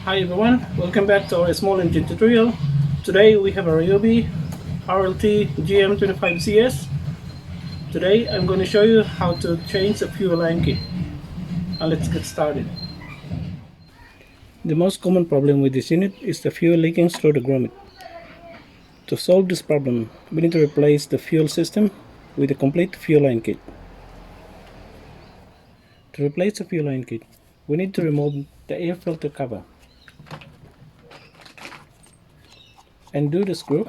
Hi everyone, welcome back to our small engine tutorial. Today we have a Ryobi RLTGM25CS. Today I'm going to show you how to change the fuel line kit. And let's get started. The most common problem with this unit is the fuel leaking through the grommet. To solve this problem, we need to replace the fuel system with a complete fuel line kit. To replace the fuel line kit, we need to remove the air filter cover. Undo the screw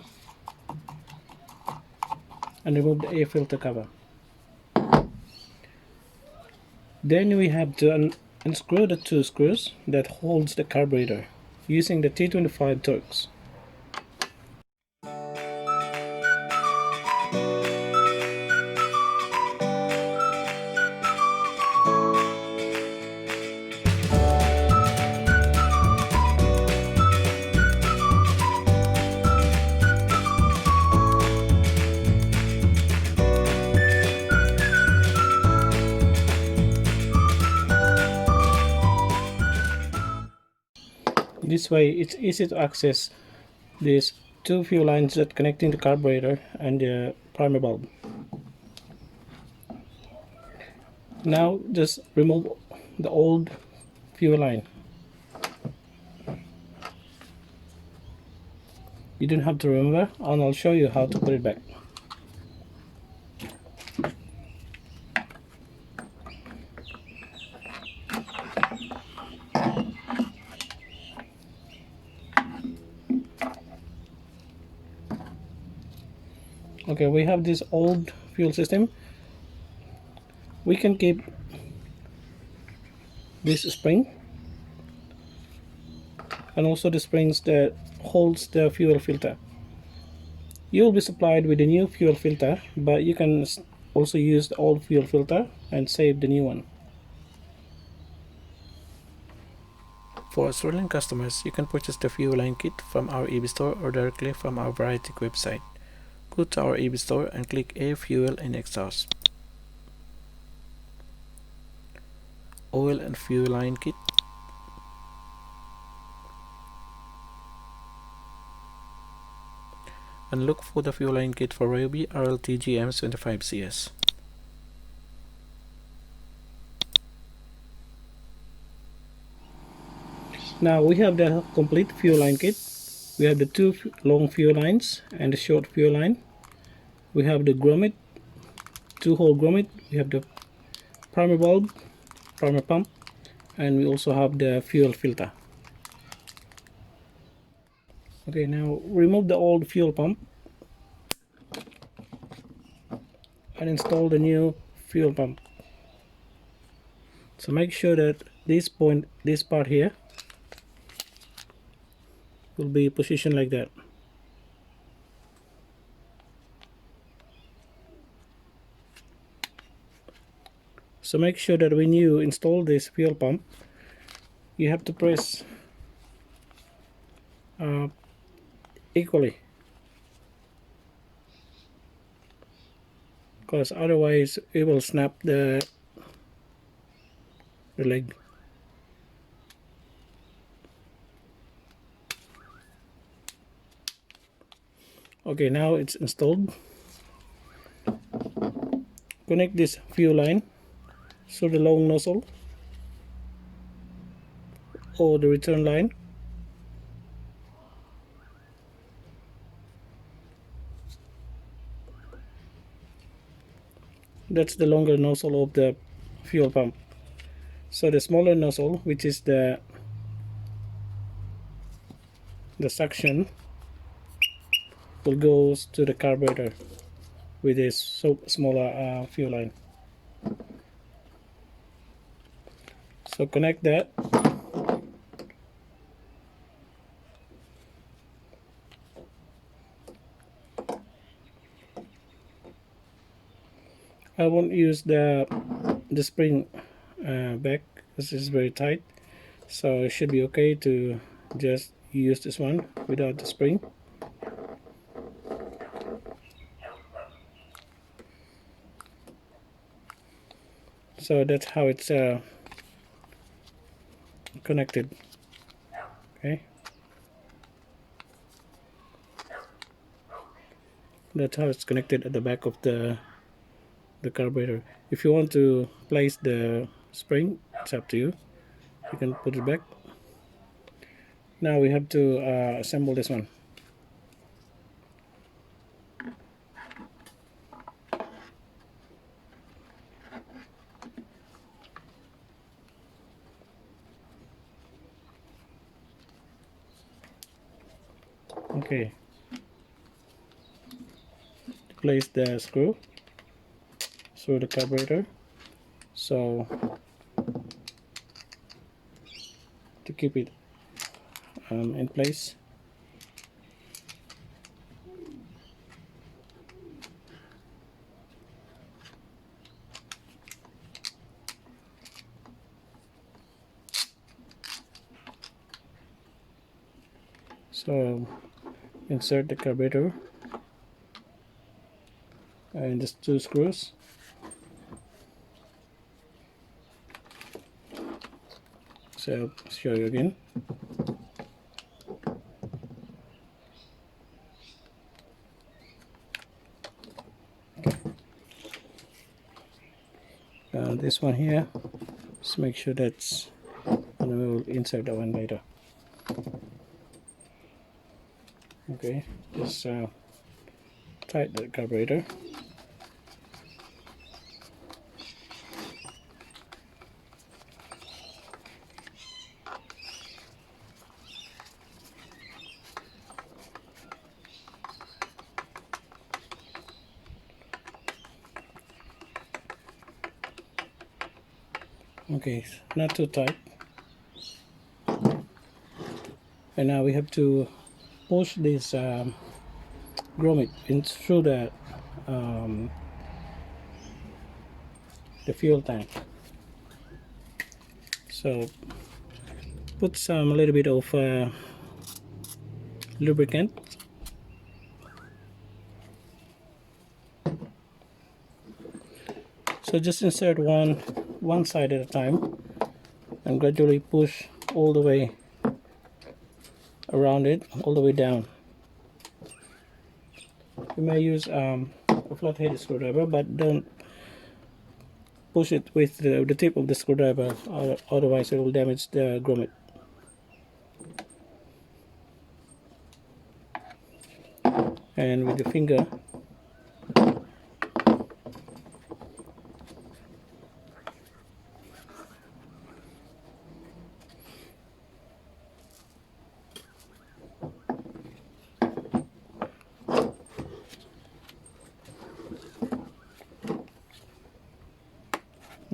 and remove the air filter cover. Then we have to unscrew the two screws that holds the carburetor using the T25 Torx. This way it's easy to access these two fuel lines that connecting the carburetor and the primer bulb. Now just remove the old fuel line. You don't have to remember, and I'll show you how to put it back. Okay, we have this old fuel system. We can keep this spring and also the springs that holds the fuel filter. You will be supplied with a new fuel filter, but you can also use the old fuel filter and save the new one. For Australian customers, you can purchase the fuel line kit from our EB store or directly from our Varietech website. Go to our EB store and click Air, Fuel and Exhaust. Oil and fuel line kit. And look for the fuel line kit for Ryobi RLTGM25CS. Now we have the complete fuel line kit. We have the two long fuel lines and the short fuel line. We have the grommet, two-hole grommet. We have the primer bulb, primer pump, and we also have the fuel filter. Okay, now remove the old fuel pump and install the new fuel pump. So make sure that this part here will be positioned like that. So make sure that when you install this fuel pump, you have to press equally, because otherwise it will snap the leg. Okay, now it's installed. Connect this fuel line through the long nozzle or the return line. That's the longer nozzle of the fuel pump. So the smaller nozzle, which is the suction, will go to the carburetor with this smaller fuel line. So connect that. I won't use the spring back because it's very tight, so it should be okay to just use this one without the spring. So that's how it's connected. Okay, that's how it's connected at the back of the carburetor. If you want to place the spring, it's up to you. You can put it back. Now we have to assemble this one. Okay, place the screw through the carburetor. So to keep it in place, so insert the carburetor and just 2 screws. So I'll show you again. This one here, just make sure that's, and we will insert that one later. Okay, just tighten the carburetor. Okay, not too tight. And now we have to push this grommet in through the fuel tank. So put a little bit of lubricant. So just insert one side at a time and gradually push all the way around it, all the way down. You may use a flat-headed screwdriver, but don't push it with the tip of the screwdriver, otherwise it will damage the grommet. And with the finger,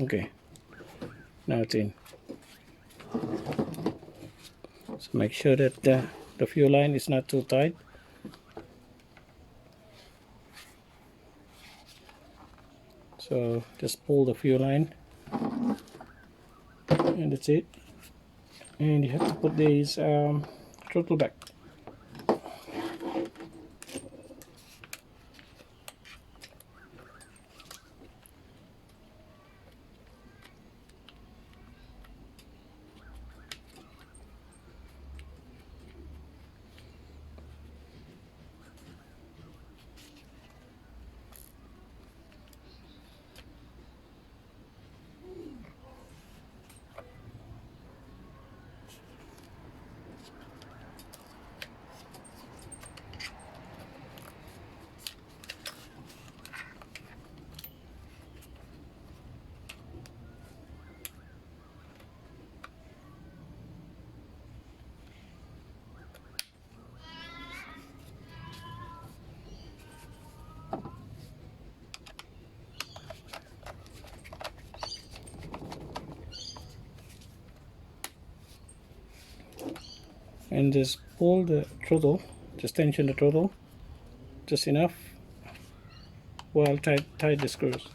okay, now it's in. So make sure that the fuel line is not too tight. So just pull the fuel line, and that's it. And you have to put this throttle back. And just pull the throttle, just tension the throttle just enough while tight the screws.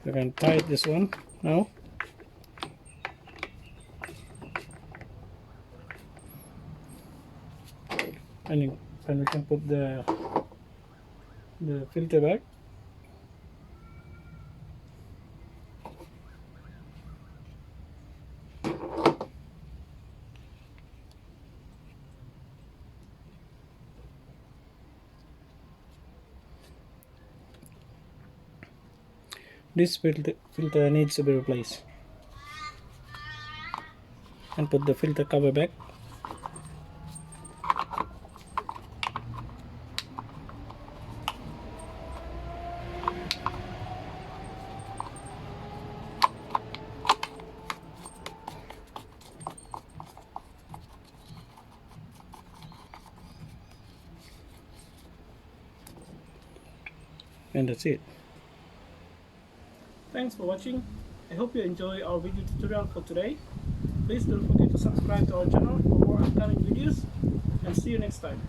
You can tighten this one now. And we can put the filter back. This filter needs to be replaced. And put the filter cover back. And that's it. Thanks for watching. I hope you enjoy our video tutorial for today. Please don't forget to subscribe to our channel for more upcoming videos, and see you next time.